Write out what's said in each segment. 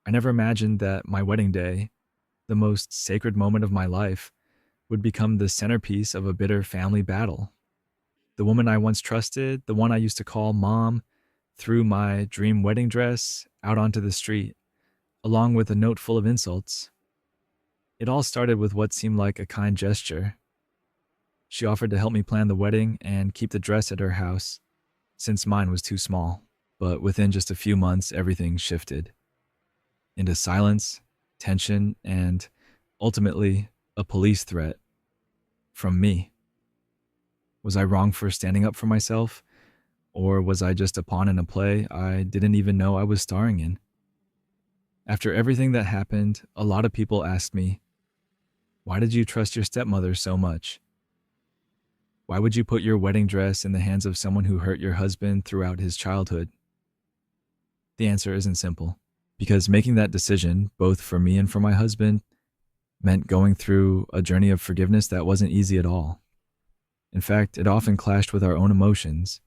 I never imagined that my wedding day, the most sacred moment of my life, would become the centerpiece of a bitter family battle. The woman I once trusted, the one I used to call mom, threw my dream wedding dress out onto the street, along with a note full of insults. It all started with what seemed like a kind gesture. She offered to help me plan the wedding and keep the dress at her house, since mine was too small. But within just a few months, everything shifted into silence, tension, and ultimately a police threat from me. Was I wrong for standing up for myself? Or was I just a pawn in a play I didn't even know I was starring in? After everything that happened, a lot of people asked me, why did you trust your stepmother so much? Why would you put your wedding dress in the hands of someone who hurt your husband throughout his childhood? The answer isn't simple, because making that decision, both for me and for my husband, meant going through a journey of forgiveness that wasn't easy at all. In fact, it often clashed with our own emotions.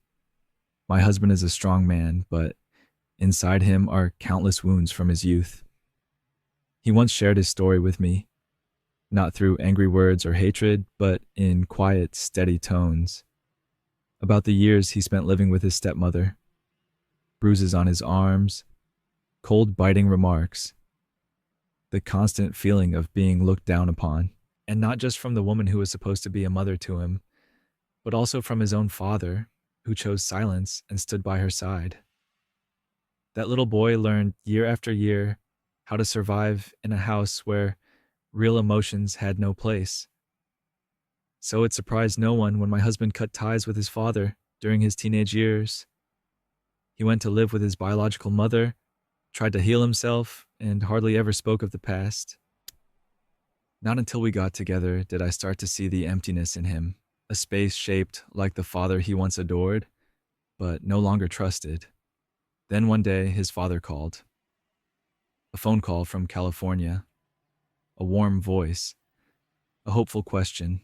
My husband is a strong man, but inside him are countless wounds from his youth. He once shared his story with me, not through angry words or hatred, but in quiet, steady tones, about the years he spent living with his stepmother, bruises on his arms, cold, biting remarks, the constant feeling of being looked down upon, and not just from the woman who was supposed to be a mother to him, but also from his own father, who chose silence and stood by her side. That little boy learned year after year how to survive in a house where real emotions had no place. So it surprised no one when my husband cut ties with his father during his teenage years. He went to live with his biological mother, tried to heal himself, and hardly ever spoke of the past. Not until we got together did I start to see the emptiness in him, a space shaped like the father he once adored, but no longer trusted. Then one day, his father called. A phone call from California. A warm voice. A hopeful question.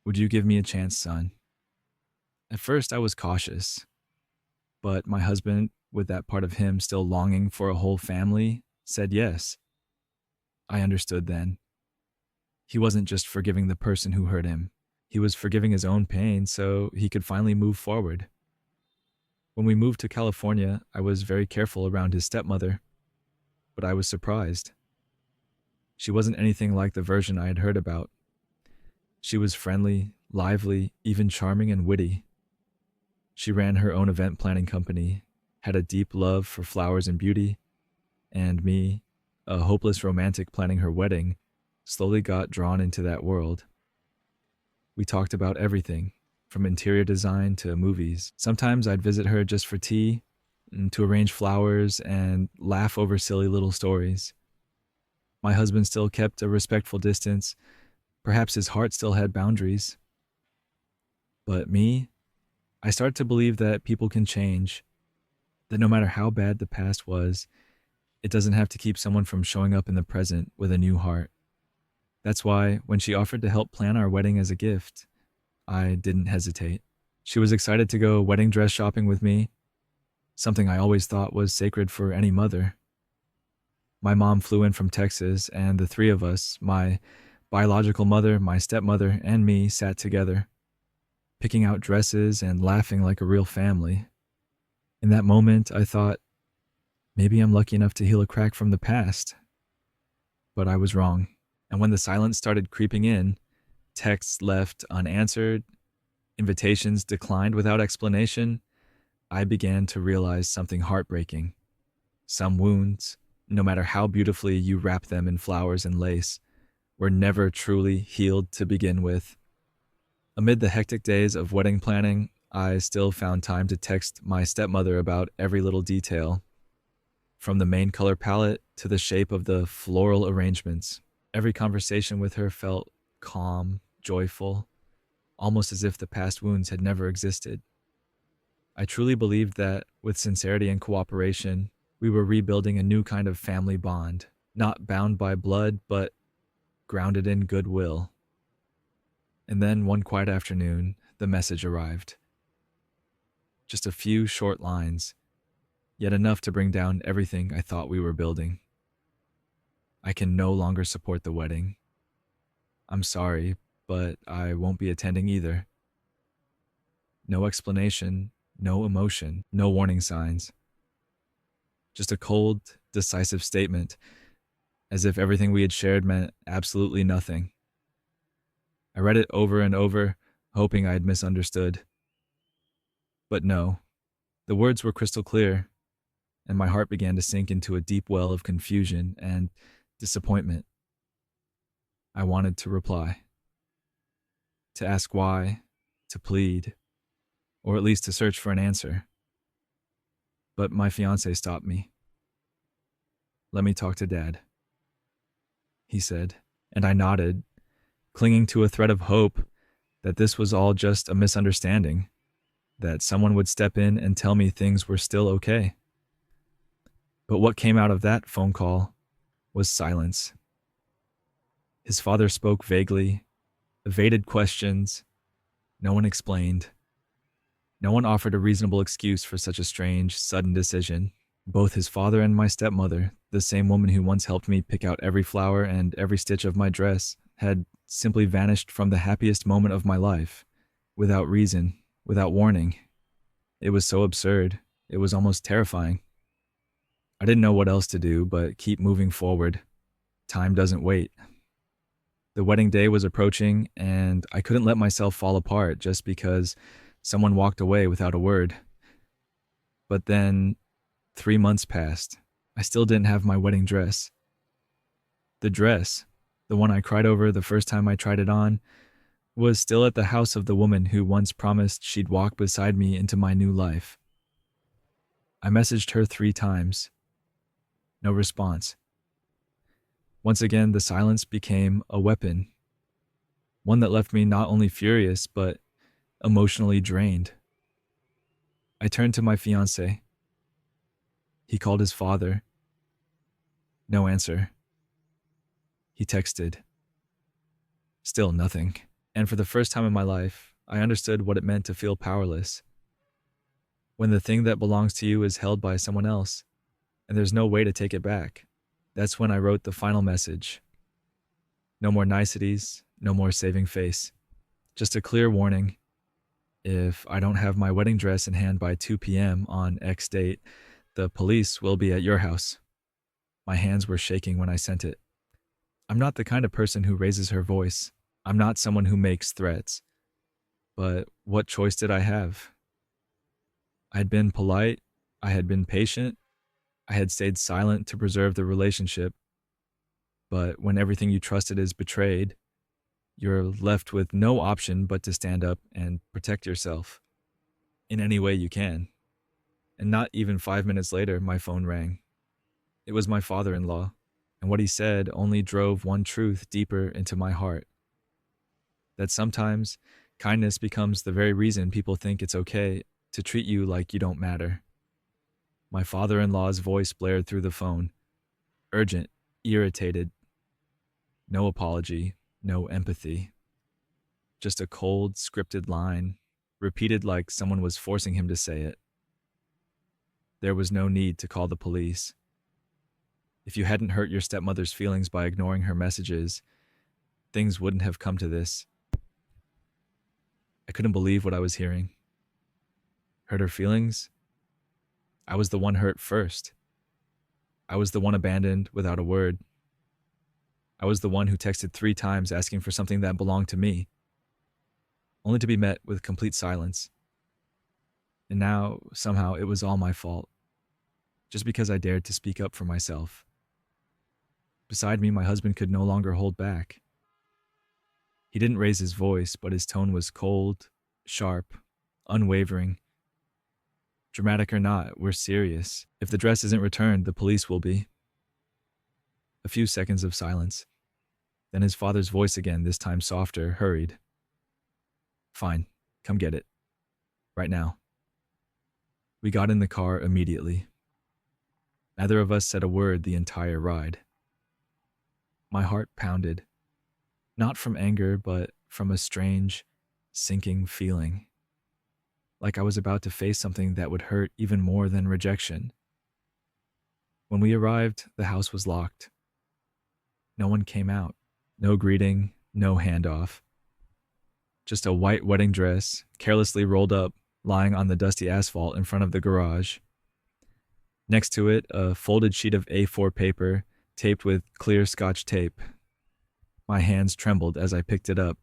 Would you give me a chance, son? At first, I was cautious, but my husband, with that part of him still longing for a whole family, said yes. I understood then. He wasn't just forgiving the person who hurt him. He was forgiving his own pain so he could finally move forward. When we moved to California, I was very careful around his stepmother, but I was surprised. She wasn't anything like the version I had heard about. She was friendly, lively, even charming and witty. She ran her own event planning company, had a deep love for flowers and beauty, and me, a hopeless romantic planning her wedding, slowly got drawn into that world. We talked about everything, from interior design to movies. Sometimes I'd visit her just for tea, to arrange flowers and laugh over silly little stories. My husband still kept a respectful distance. Perhaps his heart still had boundaries. But me, I started to believe that people can change, that no matter how bad the past was, it doesn't have to keep someone from showing up in the present with a new heart. That's why, when she offered to help plan our wedding as a gift, I didn't hesitate. She was excited to go wedding dress shopping with me, something I always thought was sacred for any mother. My mom flew in from Texas, and the three of us, my biological mother, my stepmother, and me, sat together, picking out dresses and laughing like a real family. In that moment, I thought, maybe I'm lucky enough to heal a crack from the past. But I was wrong. And when the silence started creeping in, texts left unanswered, invitations declined without explanation, I began to realize something heartbreaking. Some wounds, no matter how beautifully you wrap them in flowers and lace, were never truly healed to begin with. Amid the hectic days of wedding planning, I still found time to text my stepmother about every little detail, from the main color palette to the shape of the floral arrangements. Every conversation with her felt calm, joyful, almost as if the past wounds had never existed. I truly believed that, with sincerity and cooperation, we were rebuilding a new kind of family bond, not bound by blood, but grounded in goodwill. And then one quiet afternoon, the message arrived. Just a few short lines. yet enough to bring down everything I thought we were building. I can no longer support the wedding. I'm sorry, but I won't be attending either. No explanation, no emotion, no warning signs. Just a cold, decisive statement, as if everything we had shared meant absolutely nothing. I read it over and over, hoping I had misunderstood. But no, the words were crystal clear, and my heart began to sink into a deep well of confusion and disappointment. I wanted to reply, to ask why, to plead, or at least to search for an answer. But my fiance stopped me. "Let me talk to Dad," he said, and I nodded, clinging to a thread of hope that this was all just a misunderstanding, that someone would step in and tell me things were still okay. But what came out of that phone call was silence. His father spoke vaguely, evaded questions. No one explained. No one offered a reasonable excuse for such a strange, sudden decision. Both his father and my stepmother, the same woman who once helped me pick out every flower and every stitch of my dress, had simply vanished from the happiest moment of my life, without reason, without warning. It was so absurd. It was almost terrifying. I didn't know what else to do but keep moving forward. Time doesn't wait. The wedding day was approaching, and I couldn't let myself fall apart just because someone walked away without a word. But then 3 months passed. I still didn't have my wedding dress. The dress, the one I cried over the first time I tried it on, was still at the house of the woman who once promised she'd walk beside me into my new life. I messaged her 3 times. No response. Once again, the silence became a weapon, one that left me not only furious, but emotionally drained. I turned to my fiancé. He called his father. No answer. He texted. Still nothing. And for the first time in my life, I understood what it meant to feel powerless. When the thing that belongs to you is held by someone else, and there's no way to take it back. That's when I wrote the final message. No more niceties, no more saving face. Just a clear warning. If I don't have my wedding dress in hand by 2 p.m. on X date, the police will be at your house. My hands were shaking when I sent it. I'm not the kind of person who raises her voice. I'm not someone who makes threats. But what choice did I have? I had been polite. I had been patient. I had stayed silent to preserve the relationship. But when everything you trusted is betrayed, you're left with no option but to stand up and protect yourself in any way you can. And not even 5 minutes later, my phone rang. It was my father-in-law, and what he said only drove one truth deeper into my heart. That sometimes kindness becomes the very reason people think it's okay to treat you like you don't matter. My father-in-law's voice blared through the phone, urgent, irritated. No apology, no empathy. Just a cold, scripted line, repeated like someone was forcing him to say it. There was no need to call the police. If you hadn't hurt your stepmother's feelings by ignoring her messages, things wouldn't have come to this. I couldn't believe what I was hearing. Hurt her feelings? I was the one hurt first. I was the one abandoned without a word. I was the one who texted 3 times asking for something that belonged to me, only to be met with complete silence. And now, somehow, it was all my fault, just because I dared to speak up for myself. Beside me, my husband could no longer hold back. He didn't raise his voice, but his tone was cold, sharp, unwavering. Dramatic or not, we're serious. If the dress isn't returned, the police will be. A few seconds of silence. Then his father's voice again, this time softer, hurried. Fine, come get it. Right now. We got in the car immediately. Neither of us said a word the entire ride. My heart pounded. Not from anger, but from a strange, sinking feeling. Like I was about to face something that would hurt even more than rejection. When we arrived, the house was locked. No one came out. No greeting, no handoff. Just a white wedding dress, carelessly rolled up, lying on the dusty asphalt in front of the garage. Next to it, a folded sheet of A4 paper taped with clear Scotch tape. My hands trembled as I picked it up.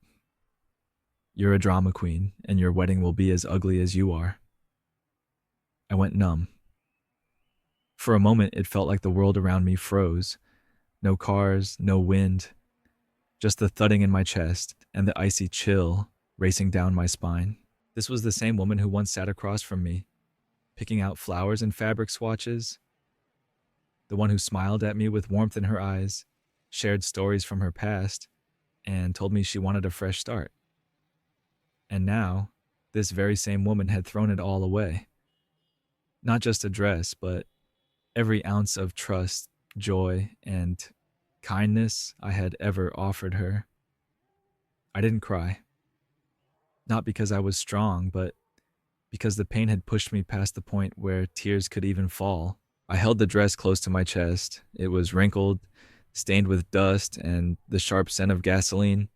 You're a drama queen, and your wedding will be as ugly as you are. I went numb. For a moment, it felt like the world around me froze. No cars, no wind, just the thudding in my chest and the icy chill racing down my spine. This was the same woman who once sat across from me, picking out flowers and fabric swatches. The one who smiled at me with warmth in her eyes, shared stories from her past, and told me she wanted a fresh start. And now, this very same woman had thrown it all away. Not just a dress, but every ounce of trust, joy, and kindness I had ever offered her. I didn't cry. Not because I was strong, but because the pain had pushed me past the point where tears could even fall. I held the dress close to my chest. It was wrinkled, stained with dust and the sharp scent of gasoline,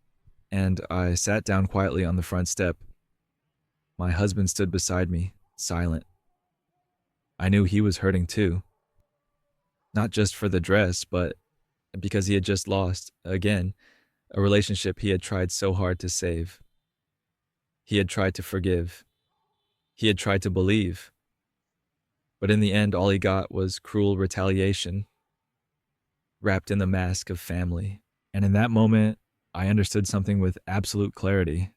and I sat down quietly on the front step. My husband stood beside me, silent. I knew he was hurting too. Not just for the dress, but because he had just lost, again, a relationship he had tried so hard to save. He had tried to forgive. He had tried to believe. But in the end, all he got was cruel retaliation, wrapped in the mask of family. And in that moment, I understood something with absolute clarity.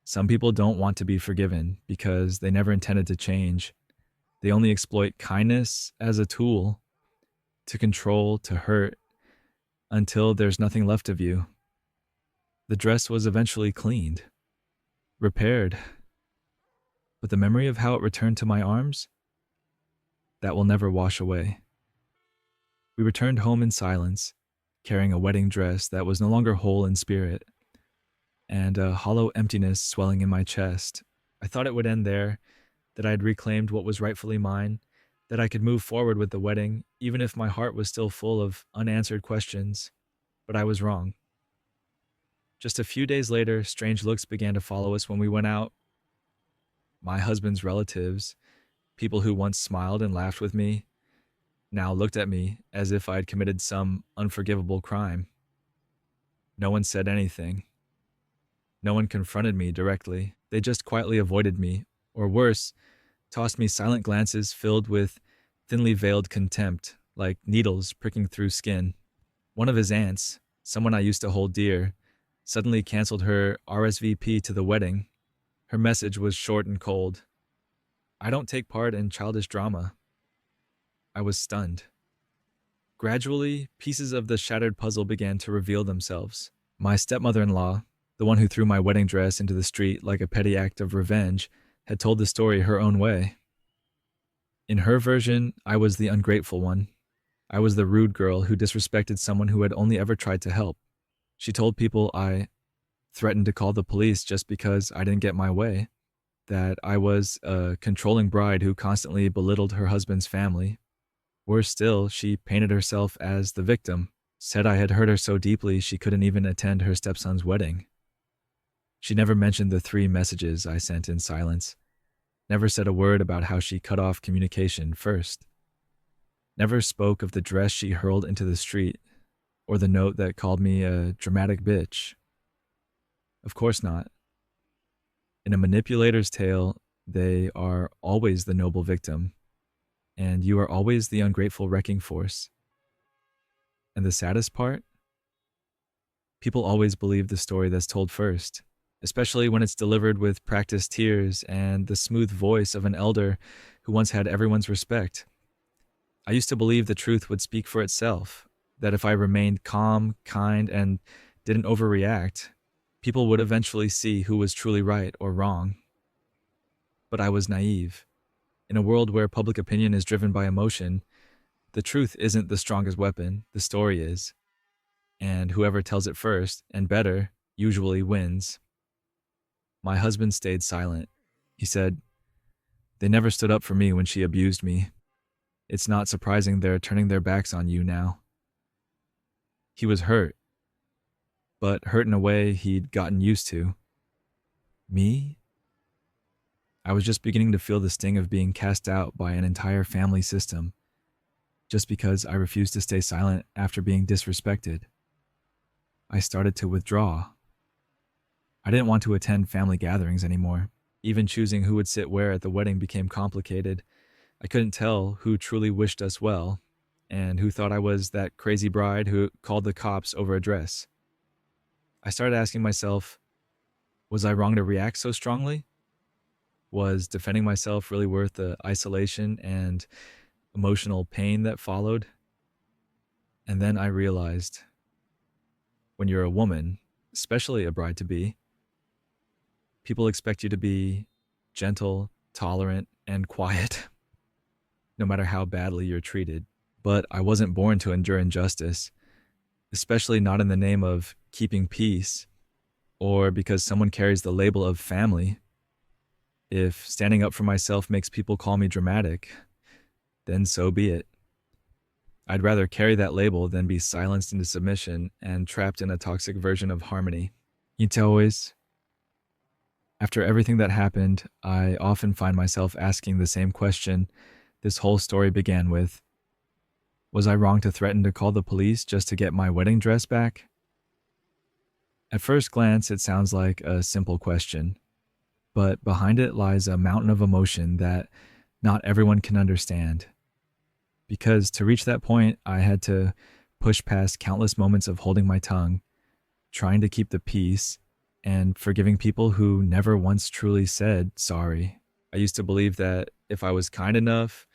Some people don't want to be forgiven because they never intended to change. They only exploit kindness as a tool to control, to hurt, until there's nothing left of you. The dress was eventually cleaned, repaired, but the memory of how it returned to my arms, that will never wash away. We returned home in silence, carrying a wedding dress that was no longer whole in spirit, and a hollow emptiness swelling in my chest. I thought it would end there, that I had reclaimed what was rightfully mine, that I could move forward with the wedding, even if my heart was still full of unanswered questions. But I was wrong. Just a few days later, strange looks began to follow us when we went out. My husband's relatives, people who once smiled and laughed with me, now looked at me as if I had committed some unforgivable crime. No one said anything. No one confronted me directly. They just quietly avoided me, or worse, tossed me silent glances filled with thinly veiled contempt, like needles pricking through skin. One of his aunts, someone I used to hold dear, suddenly canceled her RSVP to the wedding. Her message was short and cold. I don't take part in childish drama. I was stunned. Gradually, pieces of the shattered puzzle began to reveal themselves. My stepmother-in-law, the one who threw my wedding dress into the street like a petty act of revenge, had told the story her own way. In her version, I was the ungrateful one. I was the rude girl who disrespected someone who had only ever tried to help. She told people I threatened to call the police just because I didn't get my way, that I was a controlling bride who constantly belittled her husband's family. Worse still, she painted herself as the victim, said I had hurt her so deeply she couldn't even attend her stepson's wedding. She never mentioned the 3 messages I sent in silence, never said a word about how she cut off communication first, never spoke of the dress she hurled into the street, or the note that called me a dramatic bitch. Of course not. In a manipulator's tale, they are always the noble victim, and you are always the ungrateful wrecking force. And the saddest part? People always believe the story that's told first, especially when it's delivered with practiced tears and the smooth voice of an elder who once had everyone's respect. I used to believe the truth would speak for itself, that if I remained calm, kind, and didn't overreact, people would eventually see who was truly right or wrong. But I was naive. In a world where public opinion is driven by emotion, the truth isn't the strongest weapon, the story is. And whoever tells it first, and better, usually wins. My husband stayed silent. He said, "They never stood up for me when she abused me." It's not surprising they're turning their backs on you now. He was hurt, but hurt in a way he'd gotten used to. Me? I was just beginning to feel the sting of being cast out by an entire family system just because I refused to stay silent after being disrespected. I started to withdraw. I didn't want to attend family gatherings anymore. Even choosing who would sit where at the wedding became complicated. I couldn't tell who truly wished us well and who thought I was that crazy bride who called the cops over a dress. I started asking myself, was I wrong to react so strongly? Was defending myself really worth the isolation and emotional pain that followed? And then I realized when you're a woman, especially a bride to be, people expect you to be gentle, tolerant, and quiet, no matter how badly you're treated. But I wasn't born to endure injustice, especially not in the name of keeping peace or because someone carries the label of family. If standing up for myself makes people call me dramatic, then so be it. I'd rather carry that label than be silenced into submission and trapped in a toxic version of harmony. Always, after everything that happened, I often find myself asking the same question this whole story began with. Was I wrong to threaten to call the police just to get my wedding dress back? At first glance, it sounds like a simple question, but behind it lies a mountain of emotion that not everyone can understand. Because to reach that point, I had to push past countless moments of holding my tongue, trying to keep the peace, and forgiving people who never once truly said sorry. I used to believe that if I was kind enough,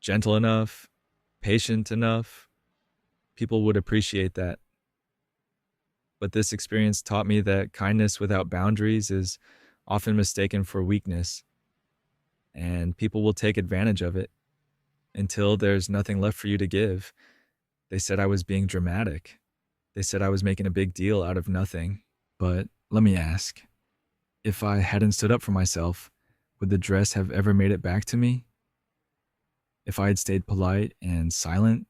gentle enough, patient enough, people would appreciate that. But this experience taught me that kindness without boundaries is often mistaken for weakness, and people will take advantage of it until there's nothing left for you to give. They said I was being dramatic. They said I was making a big deal out of nothing. But let me ask, if I hadn't stood up for myself, would the dress have ever made it back to me? If I had stayed polite and silent,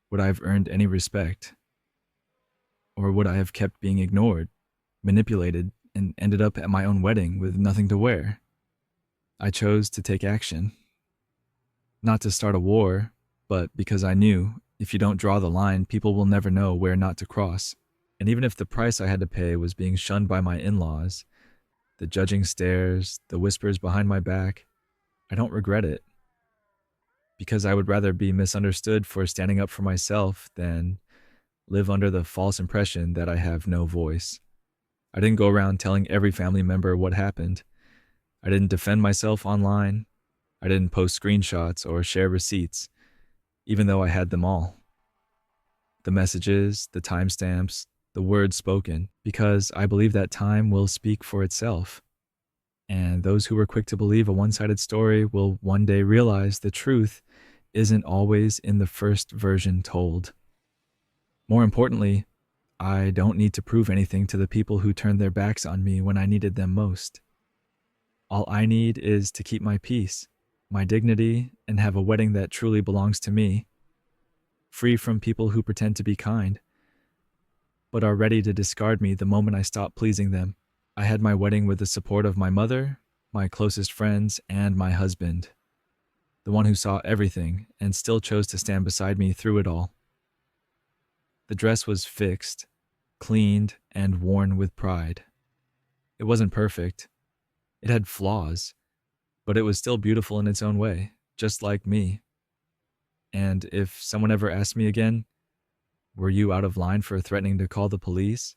would I have earned any respect? Or would I have kept being ignored, manipulated, and ended up at my own wedding with nothing to wear? I chose to take action. Not to start a war, but because I knew if you don't draw the line, people will never know where not to cross. And even if the price I had to pay was being shunned by my in-laws, the judging stares, the whispers behind my back, I don't regret it. Because I would rather be misunderstood for standing up for myself than live under the false impression that I have no voice. I didn't go around telling every family member what happened. I didn't defend myself online. I didn't post screenshots or share receipts, even though I had them all. The messages, the timestamps, the words spoken, because I believe that time will speak for itself. And those who were quick to believe a one-sided story will one day realize the truth isn't always in the first version told. More importantly, I don't need to prove anything to the people who turned their backs on me when I needed them most. All I need is to keep my peace, my dignity, and have a wedding that truly belongs to me, free from people who pretend to be kind, but are ready to discard me the moment I stop pleasing them. I had my wedding with the support of my mother, my closest friends, and my husband, the one who saw everything and still chose to stand beside me through it all. The dress was fixed, cleaned, and worn with pride. It wasn't perfect. It had flaws, but it was still beautiful in its own way, just like me. And if someone ever asked me again, were you out of line for threatening to call the police?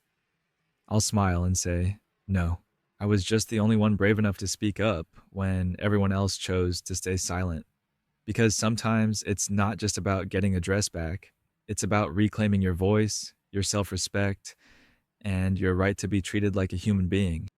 I'll smile and say, no. I was just the only one brave enough to speak up when everyone else chose to stay silent. Because sometimes it's not just about getting a dress back. It's about reclaiming your voice, your self-respect, and your right to be treated like a human being.